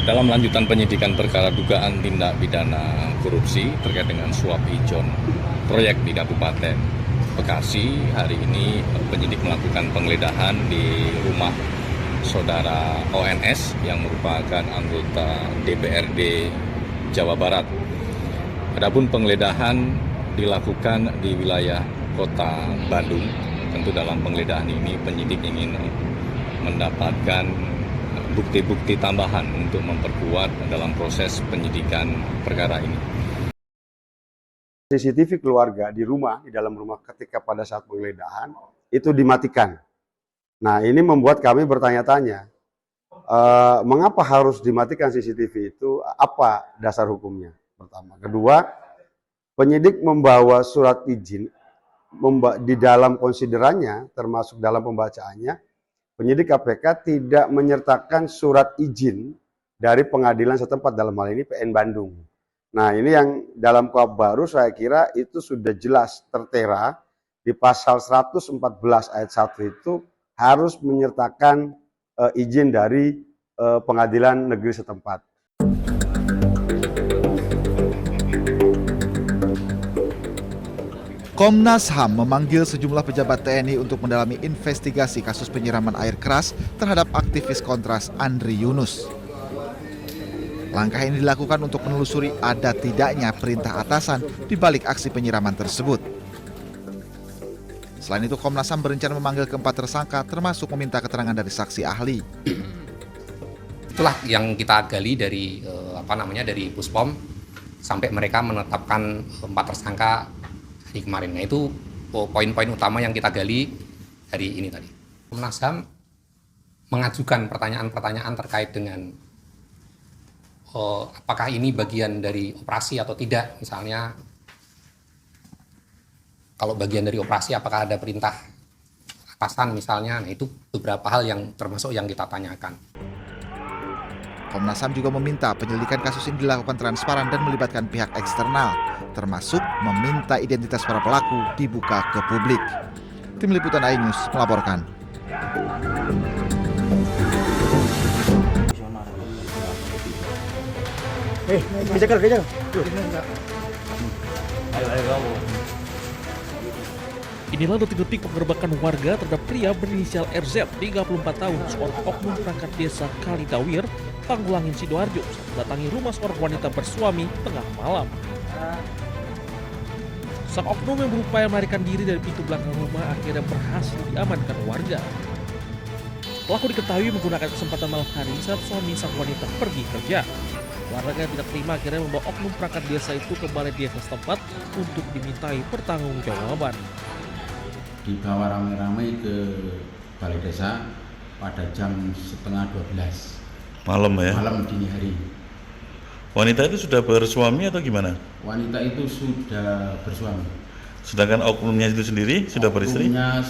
Dalam lanjutan penyidikan perkara dugaan tindak pidana korupsi terkait dengan suap ijon proyek di Kabupaten Bekasi, hari ini penyidik melakukan penggeledahan di rumah saudara ONS yang merupakan anggota DPRD Jawa Barat. Adapun penggeledahan dilakukan di wilayah Kota Bandung. Tentu dalam penggeledahan ini penyidik ingin mendapatkan bukti-bukti tambahan untuk memperkuat dalam proses penyidikan perkara ini. CCTV keluarga di rumah, di dalam rumah ketika pada saat penggeledahan, itu dimatikan. Nah, ini membuat kami bertanya-tanya, mengapa harus dimatikan CCTV itu, apa dasar hukumnya? Pertama. Kedua, penyidik membawa surat izin, di dalam konsiderannya, termasuk dalam pembacaannya, penyidik KPK tidak menyertakan surat izin dari pengadilan setempat, dalam hal ini PN Bandung. Nah, ini yang dalam KUHP baru saya kira itu sudah jelas tertera di pasal 114 ayat 1 itu harus menyertakan izin dari pengadilan negeri setempat. Komnas HAM memanggil sejumlah pejabat TNI untuk mendalami investigasi kasus penyiraman air keras terhadap aktivis Kontras Andri Yunus. Langkah ini dilakukan untuk menelusuri ada tidaknya perintah atasan di balik aksi penyiraman tersebut. Selain itu, Komnas HAM berencana memanggil keempat tersangka termasuk meminta keterangan dari saksi ahli. Itulah yang kita gali dari dari Puspom sampai mereka menetapkan 4 tersangka di kemarin. Nah, itu poin-poin utama yang kita gali dari ini tadi. Komnas HAM mengajukan pertanyaan-pertanyaan terkait dengan apakah ini bagian dari operasi atau tidak. Misalnya, kalau bagian dari operasi apakah ada perintah atasan misalnya. Nah, itu beberapa hal yang termasuk yang kita tanyakan. Komnas HAM juga meminta penyelidikan kasus ini dilakukan transparan dan melibatkan pihak eksternal, termasuk meminta identitas para pelaku dibuka ke publik. Tim Liputan iNews melaporkan. Kejar. Ayo kamu. Inilah detik-detik penggerbekan warga terhadap pria berinisial RZ, 34 tahun, seorang oknum perangkat desa Kalitawir, Tanggulangin, Sidoarjo, saat mendatangi rumah seorang wanita bersuami tengah malam. Sang oknum yang berupaya melarikan diri dari pintu belakang rumah akhirnya berhasil diamankan warga. Pelaku diketahui menggunakan kesempatan malam hari saat suami sang wanita pergi kerja. Warga yang tidak terima akhirnya membawa oknum perangkat desa itu ke balai desa setempat untuk dimintai pertanggungjawaban. Dibawa ramai-ramai ke balai desa pada jam 11:30 malam ya? Malam dini hari. Wanita itu sudah bersuami atau gimana? Wanita itu sudah bersuami. Sedangkan oknumnya itu sendiri sudah beristri? Oknumnya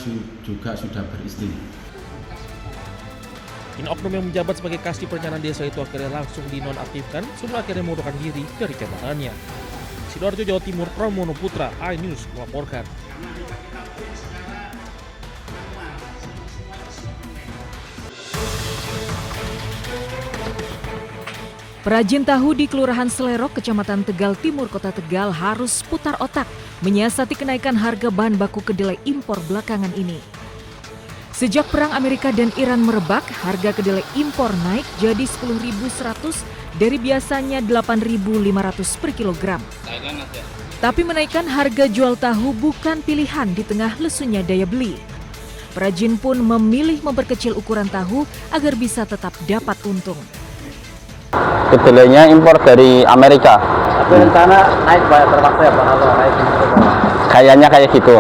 juga sudah beristri. Ini oknum yang menjabat sebagai kasih perencanaan desa itu akhirnya langsung dinonaktifkan sebelum akhirnya mengundurkan diri dari jabatannya. Sidoarjo, Jawa Timur, Pramono Putra, iNews melaporkan. Perajin tahu di Kelurahan Selerok, Kecamatan Tegal Timur, Kota Tegal harus putar otak menyiasati kenaikan harga bahan baku kedelai impor belakangan ini. Sejak perang Amerika dan Iran merebak, harga kedelai impor naik jadi 10.100 dari biasanya 8.500 per kilogram. Tapi menaikkan harga jual tahu bukan pilihan di tengah lesunya daya beli. Perajin pun memilih memperkecil ukuran tahu agar bisa tetap dapat untung. Kedelainya impor dari Amerika. Tapi rencana naik banyak terpaksa ya Pak, kalau naik gitu. Kayaknya kayak gitu,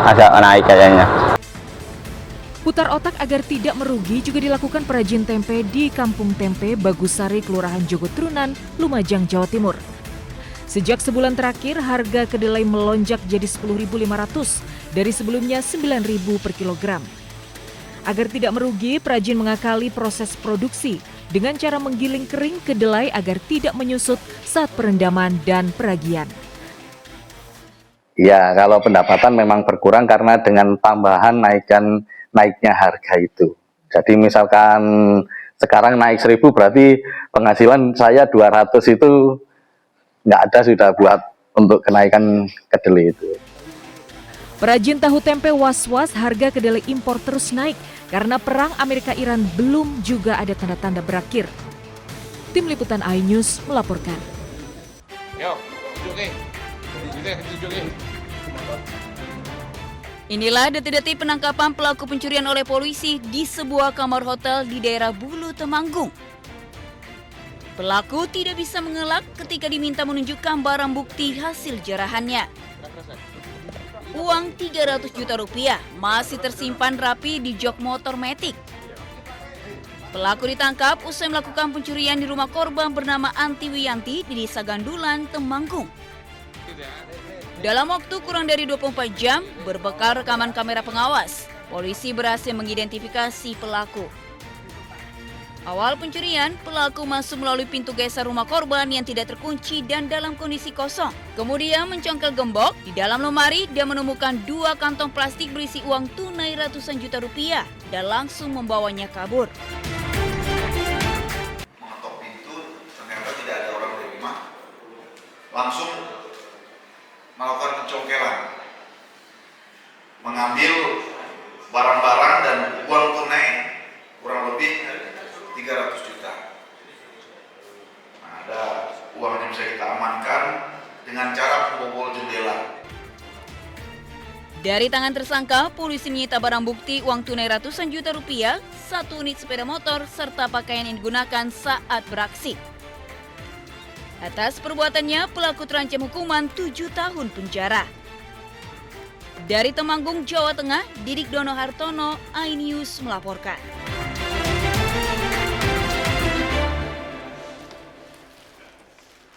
agak naik kayaknya. Putar otak agar tidak merugi juga dilakukan perajin tempe di Kampung Tempe Bagusari, Kelurahan Jogotrunan, Lumajang, Jawa Timur. Sejak sebulan terakhir, harga kedelai melonjak jadi 10.500 dari sebelumnya 9.000 per kilogram. Agar tidak merugi, perajin mengakali proses produksi dengan cara menggiling kering kedelai agar tidak menyusut saat perendaman dan peragian. Ya, kalau pendapatan memang berkurang karena dengan tambahan naiknya harga itu. Jadi misalkan Sekarang naik 1.000 berarti penghasilan saya 200 itu nggak ada sudah buat untuk kenaikan kedelai itu. Perajin tahu tempe was-was harga kedelai impor terus naik karena perang Amerika-Iran belum juga ada tanda-tanda berakhir. Tim Liputan iNews melaporkan. Inilah detik-detik penangkapan pelaku pencurian oleh polisi di sebuah kamar hotel di daerah Bulu, Temanggung. Pelaku tidak bisa mengelak ketika diminta menunjukkan barang bukti hasil jarahannya. Uang 300 juta rupiah masih tersimpan rapi di jok motor Matic. Pelaku ditangkap usai melakukan pencurian di rumah korban bernama Anti Wiyanti di Desa Gandulan, Temanggung. Dalam waktu kurang dari 24 jam, berbekal rekaman kamera pengawas, polisi berhasil mengidentifikasi pelaku. Awal pencurian, pelaku masuk melalui pintu geser rumah korban yang tidak terkunci dan dalam kondisi kosong. Kemudian mencongkel gembok di dalam lemari dan menemukan 2 kantong plastik berisi uang tunai ratusan juta rupiah dan langsung membawanya kabur. Mengetok pintu, ternyata tidak ada orang di rumah. Langsung melakukan pencongkelan. Mengambil barang-barang dan uang tunai kurang lebih 300 juta. Nah, ada uang yang bisa kita amankan dengan cara membobol jendela. Dari tangan tersangka, polisi menyita barang bukti uang tunai ratusan juta rupiah, 1 unit sepeda motor, serta pakaian yang digunakan saat beraksi. Atas perbuatannya, pelaku terancam hukuman 7 tahun penjara. Dari Temanggung, Jawa Tengah, Didik Dono Hartono, iNews melaporkan.